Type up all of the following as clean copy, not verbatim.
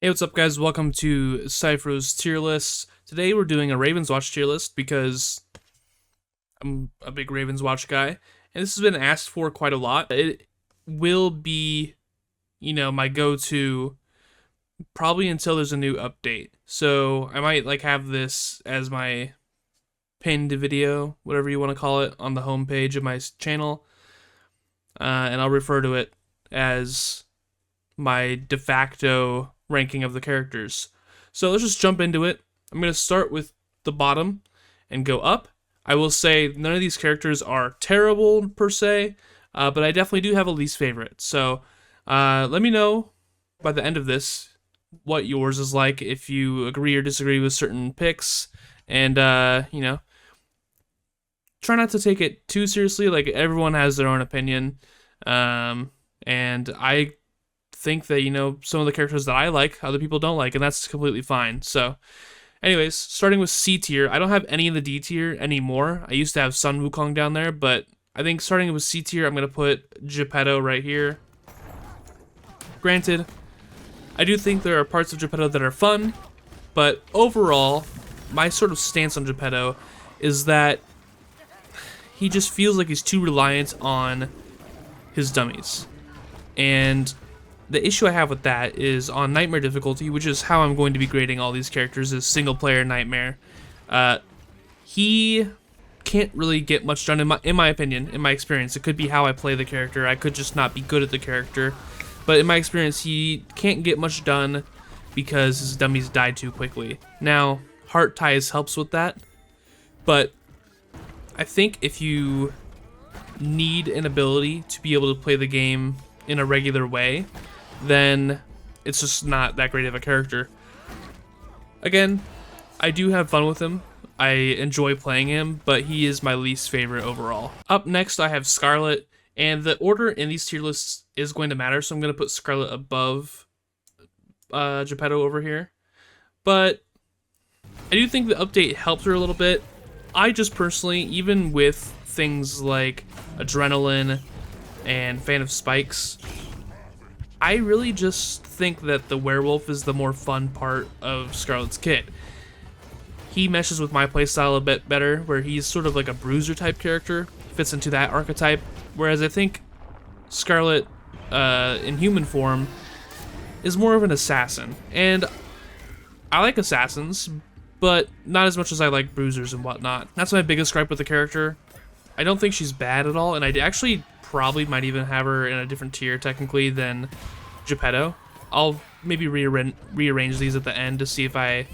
Hey, what's up, guys? Welcome to Syphro's tier list. Today we're doing a Ravenswatch tier list because I'm a big Ravenswatch guy, and this has been asked for quite a lot. It will be, my go-to probably until there's a new update. So I might have this as my pinned video, whatever you want to call it, on the homepage of my channel, and I'll refer to it as my de facto ranking of the characters. So let's just jump into it. I'm going to start with the bottom and go up. I will say none of these characters are terrible per se, but I definitely do have a least favorite. So let me know by the end of this what yours is like, if you agree or disagree with certain picks, and try not to take it too seriously. Like, everyone has their own opinion, and I think that, some of the characters that I like, other people don't like, and that's completely fine. So, anyways, starting with C tier, I don't have any in the D tier anymore. I used to have Sun Wukong down there, but I think starting with C tier, I'm going to put Geppetto right here. Granted, I do think there are parts of Geppetto that are fun, but overall, my sort of stance on Geppetto is that he just feels like he's too reliant on his dummies. And the issue I have with that is on Nightmare difficulty, which is how I'm going to be grading all these characters, is single player Nightmare. He can't really get much done in my opinion, in my experience. It could be how I play the character. I could just not be good at the character. But in my experience, he can't get much done because his dummies die too quickly. Now, Heart Ties helps with that, but I think if you need an ability to be able to play the game in a regular way, then it's just not that great of a character. Again, I do have fun with him. I enjoy playing him, but he is my least favorite overall. Up next, I have Scarlet, and the order in these tier lists is going to matter, so I'm going to put Scarlet above Geppetto over here. But I do think the update helped her a little bit. I just personally, even with things like Adrenaline and Fan of Spikes, I really just think that the werewolf is the more fun part of Scarlet's kit. He meshes with my playstyle a bit better, where he's sort of like a bruiser type character, fits into that archetype, whereas I think Scarlet, in human form, is more of an assassin. And I like assassins, but not as much as I like bruisers and whatnot. That's my biggest gripe with the character. I don't think she's bad at all, and I actually probably might even have her in a different tier technically than Geppetto. I'll maybe rearrange these at the end to see if I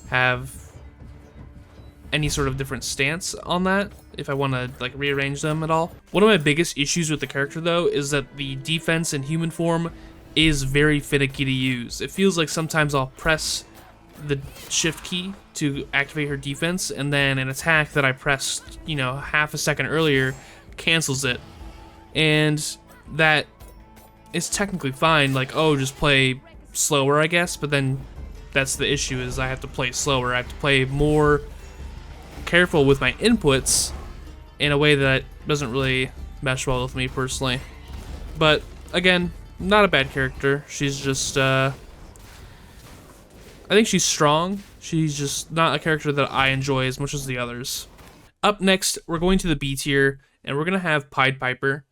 have any sort of different stance on that, if I want to rearrange them at all. One of my biggest issues with the character though is that the defense in human form is very finicky to use. It feels like sometimes I'll press the shift key to activate her defense, and then an attack that I pressed, half a second earlier cancels it. And that is technically fine, just play slower, I guess, but then that's the issue, is I have to play slower. I have to play more careful with my inputs in a way that doesn't really mesh well with me personally. But again, not a bad character. She's just, I think she's strong. She's just not a character that I enjoy as much as the others. Up next, we're going to the B tier, and we're going to have Pied Piper.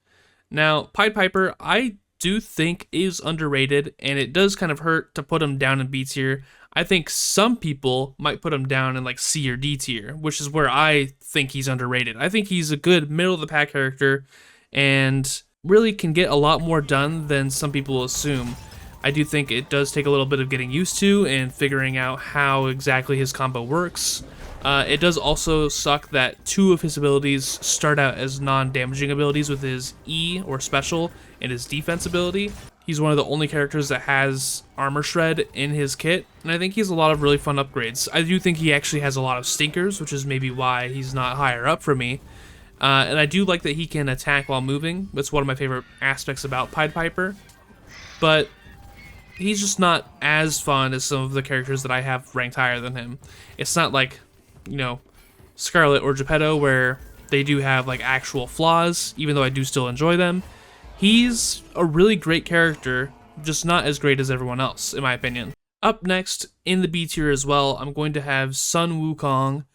Now, Pied Piper, I do think is underrated, and it does kind of hurt to put him down in B tier. I think some people might put him down in C or D tier, which is where I think he's underrated. I think he's a good middle-of-the-pack character, and really can get a lot more done than some people assume. I do think it does take a little bit of getting used to and figuring out how exactly his combo works. It does also suck that two of his abilities start out as non-damaging abilities with his E, or special, and his defense ability. He's one of the only characters that has Armor Shred in his kit, and I think he has a lot of really fun upgrades. I do think he actually has a lot of stinkers, which is maybe why he's not higher up for me. And I do like that he can attack while moving. That's one of my favorite aspects about Pied Piper. But he's just not as fun as some of the characters that I have ranked higher than him. It's not like, Scarlet or Geppetto, where they do have actual flaws, even though I do still enjoy them. He's a really great character, just not as great as everyone else, in my opinion. Up next, in the B tier as well, I'm going to have Sun Wukong,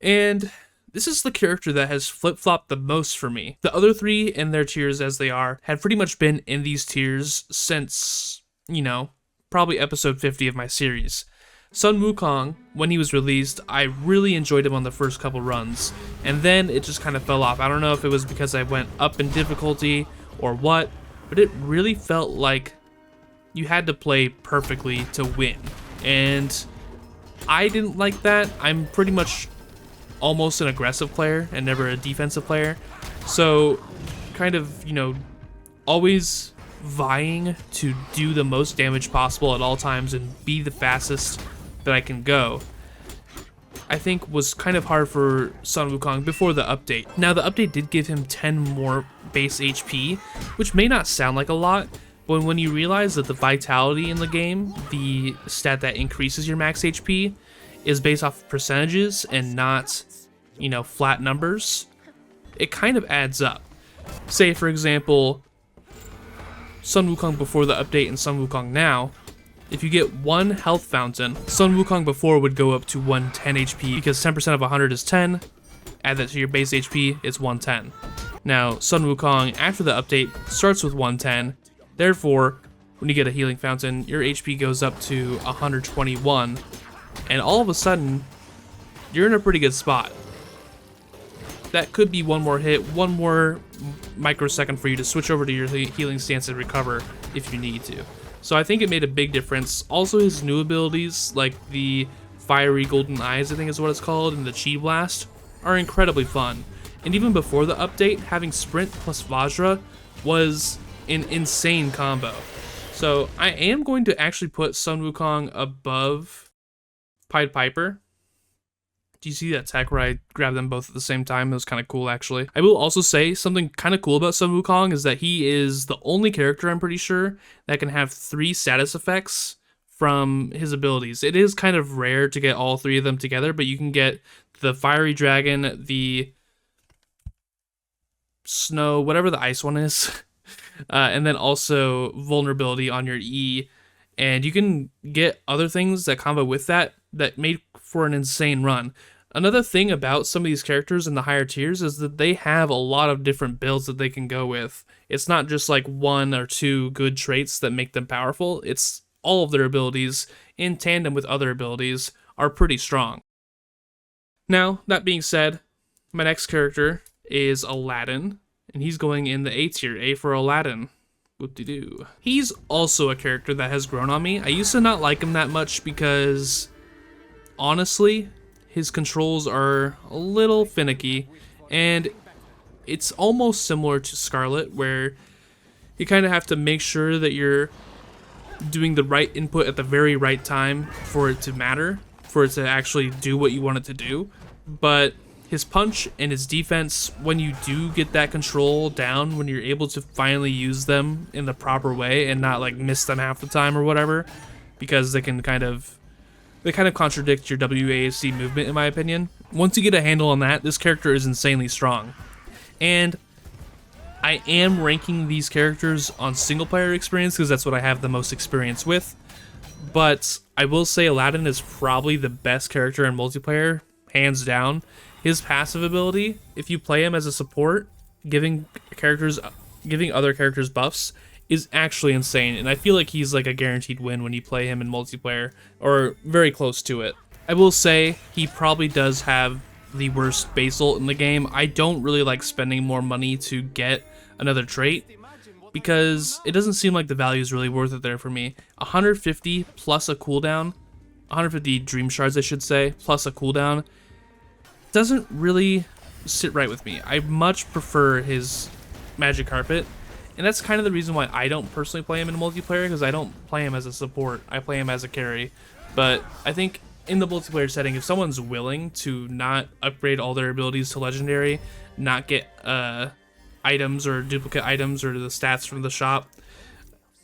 and this is the character that has flip-flopped the most for me. The other three in their tiers as they are had pretty much been in these tiers since, probably episode 50 of my series. Sun Wukong, when he was released, I really enjoyed him on the first couple runs, and then it just kind of fell off. I don't know if it was because I went up in difficulty or what, but it really felt like you had to play perfectly to win, and I didn't like that. I'm pretty much almost an aggressive player and never a defensive player, so kind of, always vying to do the most damage possible at all times and be the fastest that I can go, I think was kind of hard for Sun Wukong before the update. Now, the update did give him 10 more base HP, which may not sound like a lot, but when you realize that the vitality in the game, the stat that increases your max HP, is based off percentages and not, flat numbers, it kind of adds up. Say, for example, Sun Wukong before the update and Sun Wukong now, if you get one health fountain, Sun Wukong before would go up to 110 HP, because 10% of 100 is 10, add that to your base HP, it's 110. Now, Sun Wukong after the update starts with 110, therefore, when you get a healing fountain, your HP goes up to 121, and all of a sudden, you're in a pretty good spot. That could be one more hit, one more microsecond for you to switch over to your healing stance and recover if you need to. So I think it made a big difference. Also, his new abilities, like the Fiery Golden Eyes, I think is what it's called, and the Chi Blast, are incredibly fun. And even before the update, having Sprint plus Vajra was an insane combo. So I am going to actually put Sun Wukong above Pied Piper. Do you see that attack where I grabbed them both at the same time? It was kind of cool, actually. I will also say something kind of cool about Sun Wukong is that he is the only character, I'm pretty sure, that can have 3 status effects from his abilities. It is kind of rare to get all 3 of them together, but you can get the Fiery Dragon, the Snow, whatever the ice one is, and then also Vulnerability on your E. And you can get other things that combo with that made for an insane run. Another thing about some of these characters in the higher tiers is that they have a lot of different builds that they can go with. It's not just like 1 or 2 good traits that make them powerful. It's all of their abilities in tandem with other abilities are pretty strong. Now, that being said, my next character is Aladdin, and he's going in the A tier, A for Aladdin. Whoop-de-doo. He's also a character that has grown on me. I used to not like him that much because, honestly, his controls are a little finicky, and it's almost similar to Scarlet, where you kind of have to make sure that you're doing the right input at the very right time for it to matter, for it to actually do what you want it to do. But his punch and his defense, when you do get that control down, when you're able to finally use them in the proper way and not like miss them half the time or whatever, because they kind of contradict your WASD movement, in my opinion. Once you get a handle on that, this character is insanely strong. And I am ranking these characters on single player experience because that's what I have the most experience with. But I will say Aladdin is probably the best character in multiplayer, hands down. His passive ability, if you play him as a support, giving other characters buffs, is actually insane, and I feel like he's like a guaranteed win when you play him in multiplayer, or very close to it. I will say he probably does have the worst base ult in the game. I don't really like spending more money to get another trait, because it doesn't seem like the value is really worth it there for me. 150 plus a cooldown, 150 dream shards I should say, plus a cooldown, doesn't really sit right with me. I much prefer his Magic Carpet. And that's kind of the reason why I don't personally play him in multiplayer, because I don't play him as a support, I play him as a carry. But I think in the multiplayer setting, if someone's willing to not upgrade all their abilities to legendary, not get items or duplicate items or the stats from the shop,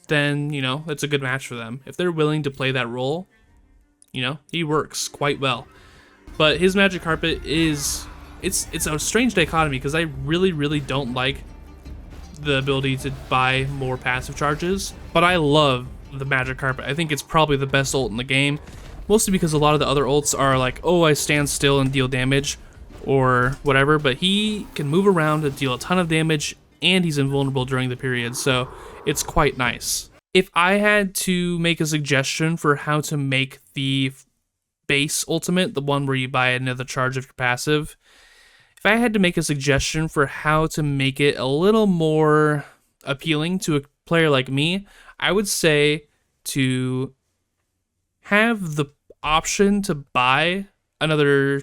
then, it's a good match for them. If they're willing to play that role, he works quite well. But his Magic Carpet it's a strange dichotomy, because I really, really don't like the ability to buy more passive charges, but I love the magic carpet. I think it's probably the best ult in the game, mostly because a lot of the other ults are like, oh, I stand still and deal damage or whatever, but he can move around and deal a ton of damage, and he's invulnerable during the period, so it's quite nice. If I had to make a suggestion for how to make the base ultimate, the one where you buy another charge of your passive, if I had to make a suggestion for how to make it a little more appealing to a player like me, I would say to have the option to buy another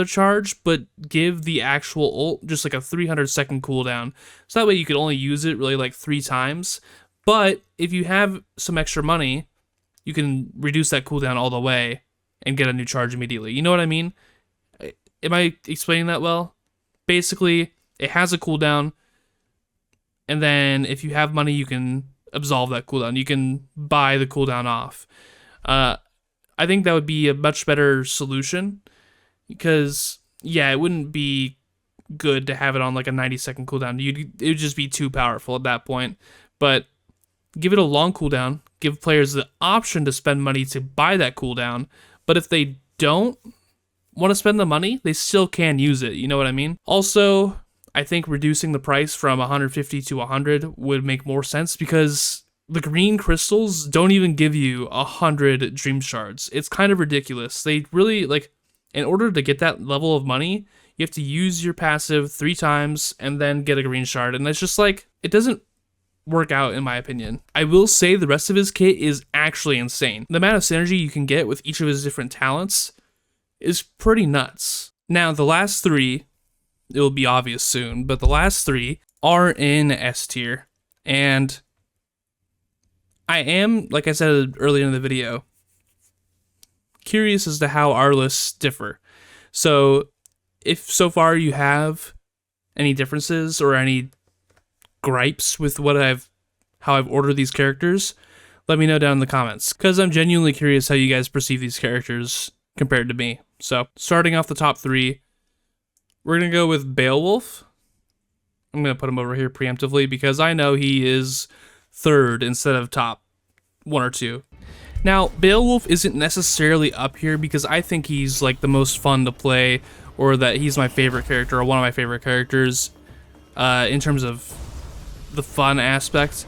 charge, but give the actual ult just like a 300-second cooldown. So that way you could only use it really like 3 times. But if you have some extra money, you can reduce that cooldown all the way and get a new charge immediately. You know what I mean? Am I explaining that well? Basically, it has a cooldown, and then if you have money, you can absolve that cooldown. You can buy the cooldown off. I think that would be a much better solution, because, yeah, it wouldn't be good to have it on like a 90-second cooldown. It would just be too powerful at that point. But give it a long cooldown, give players the option to spend money to buy that cooldown, but if they don't want to spend the money, they still can use it, you know what I mean? Also, I think reducing the price from 150 to 100 would make more sense, because the green crystals don't even give you 100 dream shards. It's kind of ridiculous. They really, like, in order to get that level of money, you have to use your passive 3 times and then get a green shard, and it's just like, it doesn't work out in my opinion. I will say the rest of his kit is actually insane. The amount of synergy you can get with each of his different talents is pretty nuts. Now, the last 3, it will be obvious soon, but the last 3 are in S tier, and I am, like I said earlier in the video, curious as to how our lists differ. So if so far you have any differences or any gripes with how I've ordered these characters, let me know down in the comments, because I'm genuinely curious how you guys perceive these characters compared to me. So starting off the top 3, we're gonna go with Beowulf. I'm gonna put him over here preemptively because I know he is 3rd instead of top 1 or 2. Now, Beowulf isn't necessarily up here because I think he's like the most fun to play, or that he's my favorite character, or one of my favorite characters in terms of the fun aspect.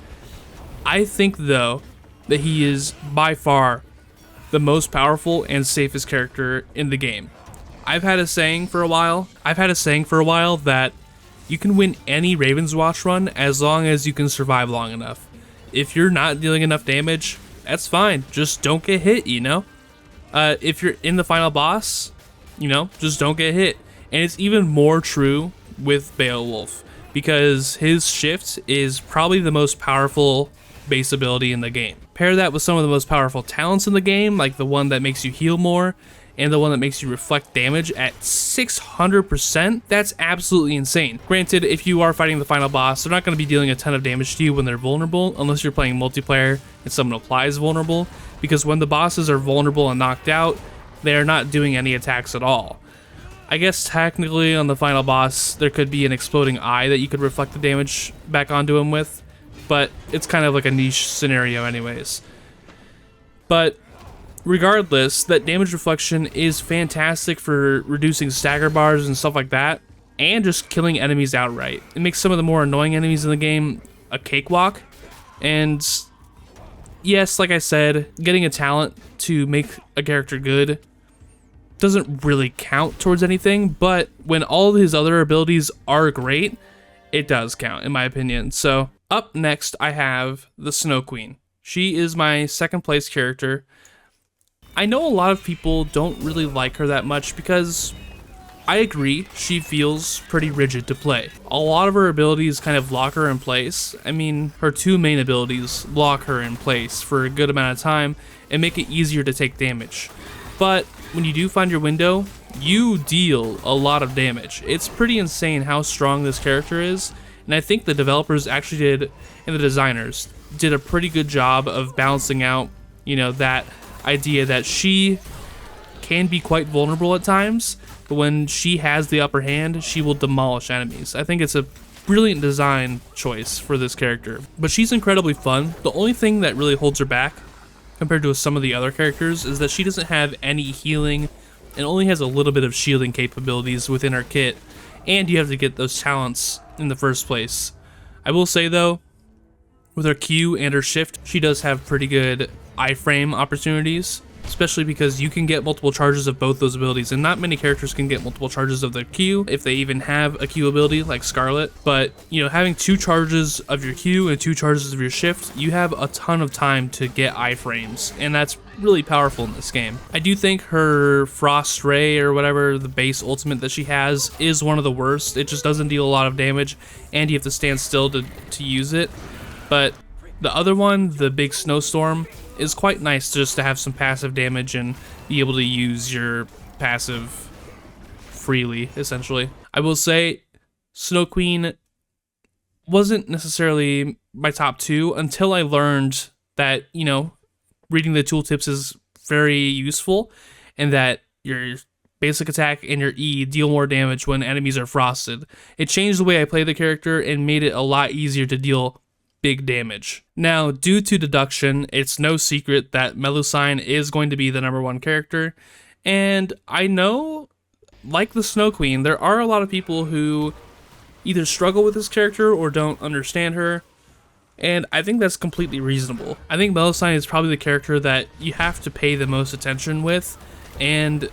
I think, though, that he is by far the most powerful and safest character in the game. I've had a saying for a while that you can win any Ravenswatch run as long as you can survive long enough. If you're not dealing enough damage, that's fine. Just don't get hit, you know? If you're in the final boss, you know, just don't get hit. And it's even more true with Beowulf, because his shift is probably the most powerful base ability in the game. Pair that with some of the most powerful talents in the game, like the one that makes you heal more, and the one that makes you reflect damage at 600%, that's absolutely insane. Granted, if you are fighting the final boss, they're not going to be dealing a ton of damage to you when they're vulnerable, unless you're playing multiplayer and someone applies vulnerable, because when the bosses are vulnerable and knocked out, they are not doing any attacks at all. I guess technically on the final boss, there could be an exploding eye that you could reflect the damage back onto him with, but it's kind of like a niche scenario anyways. But regardless, that damage reflection is fantastic for reducing stagger bars and stuff like that, and just killing enemies outright. It makes some of the more annoying enemies in the game a cakewalk, and yes, like I said, getting a talent to make a character good doesn't really count towards anything, but when all of his other abilities are great, it does count, in my opinion. So up next, I have the Snow Queen. She is my 2nd place character. I know a lot of people don't really like her that much because I agree, she feels pretty rigid to play. A lot of her abilities kind of lock her in place. I mean, her 2 main abilities lock her in place for a good amount of time and make it easier to take damage. But when you do find your window, you deal a lot of damage. It's pretty insane how strong this character is, and I think the developers actually did, and the designers did a pretty good job of balancing out, you know, that idea that she can be quite vulnerable at times, but when she has the upper hand, she will demolish enemies. I think it's a brilliant design choice for this character. But she's incredibly fun. The only thing that really holds her back compared to some of the other characters is that she doesn't have any healing and only has a little bit of shielding capabilities within her kit, and you have to get those talents in the first place. I will say though, with her Q and her shift, she does have pretty good iframe opportunities, especially because you can get multiple charges of both those abilities, and not many characters can get multiple charges of their Q if they even have a Q ability like Scarlet. But you know, having 2 charges of your Q and 2 charges of your shift, you have a ton of time to get iframes, and that's really powerful in this game. I do think her Frost Ray or whatever the base ultimate that she has is one of the worst. It just doesn't deal a lot of damage, and you have to stand still to use it. But the other one, the big snowstorm, is quite nice just to have some passive damage and be able to use your passive freely, essentially. I will say Snow Queen wasn't necessarily my top 2 until I learned that, you know, reading the tooltips is very useful, and that your basic attack and your E deal more damage when enemies are frosted. It changed the way I play the character and made it a lot easier to deal big damage. Now, due to deduction, it's no secret that Melusine is going to be the #1 character, and I know, like the Snow Queen, there are a lot of people who either struggle with this character or don't understand her, and I think that's completely reasonable. I think Melusine is probably the character that you have to pay the most attention with, and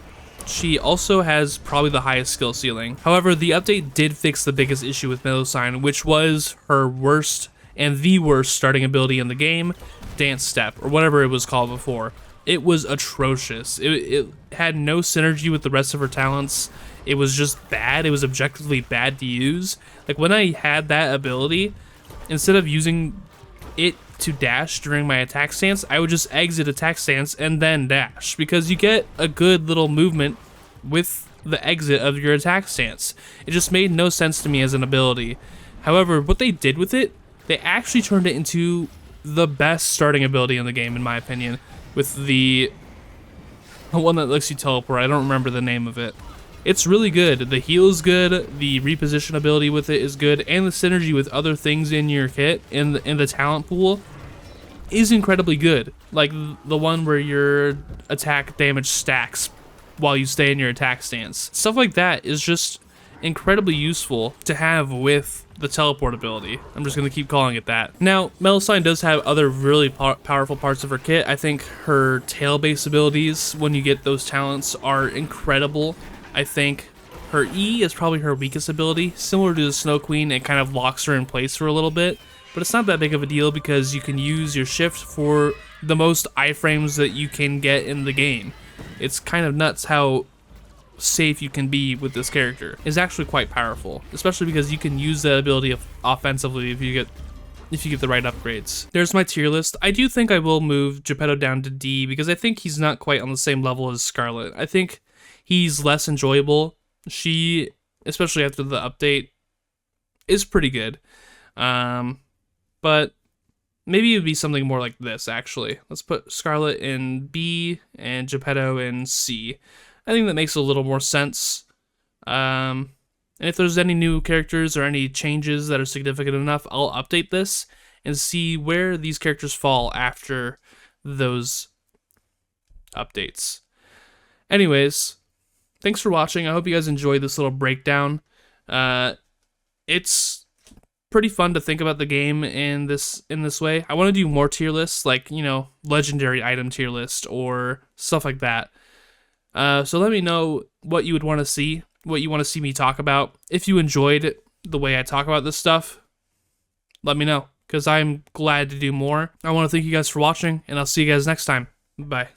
she also has probably the highest skill ceiling. However, the update did fix the biggest issue with Melusine, which was her worst and the worst starting ability in the game, Dance Step, or whatever it was called before. It was atrocious. It had no synergy with the rest of her talents. It was just bad. It was objectively bad to use. Like, when I had that ability, instead of using it to dash during my attack stance, I would just exit attack stance and then dash, because you get a good little movement with the exit of your attack stance. It just made no sense to me as an ability. However, what they did with it, they actually turned it into the best starting ability in the game, in my opinion, with the one that lets you teleport. I don't remember the name of it. It's really good. The heal is good, the reposition ability with it is good, and the synergy with other things in your kit, in the talent pool, is incredibly good. Like the one where your attack damage stacks while you stay in your attack stance. Stuff like that is just incredibly useful to have with the teleport ability. I'm just going to keep calling it that. Now, Melusine does have other really powerful parts of her kit. I think her tail-based abilities, when you get those talents, are incredible. I think her E is probably her weakest ability. Similar to the Snow Queen, it kind of locks her in place for a little bit, but it's not that big of a deal because you can use your shift for the most iframes that you can get in the game. It's kind of nuts how safe you can be with this character. Is actually quite powerful, especially because you can use that ability offensively if you get the right upgrades. There's my tier list. I do think I will move Geppetto down to D because I think he's not quite on the same level as Scarlet. I think he's less enjoyable. She, especially after the update, is pretty good. But maybe it would be something more like this, actually. Let's put Scarlet in B and Geppetto in C. I think that makes a little more sense. And if there's any new characters or any changes that are significant enough, I'll update this and see where these characters fall after those updates. Anyways, thanks for watching. I hope you guys enjoyed this little breakdown. It's pretty fun to think about the game in this way. I want to do more tier lists, like, you know, legendary item tier list or stuff like that. So let me know what you would want to see, what you want to see me talk about. If you enjoyed the way I talk about this stuff, let me know, because I'm glad to do more. I want to thank you guys for watching, and I'll see you guys next time. Bye.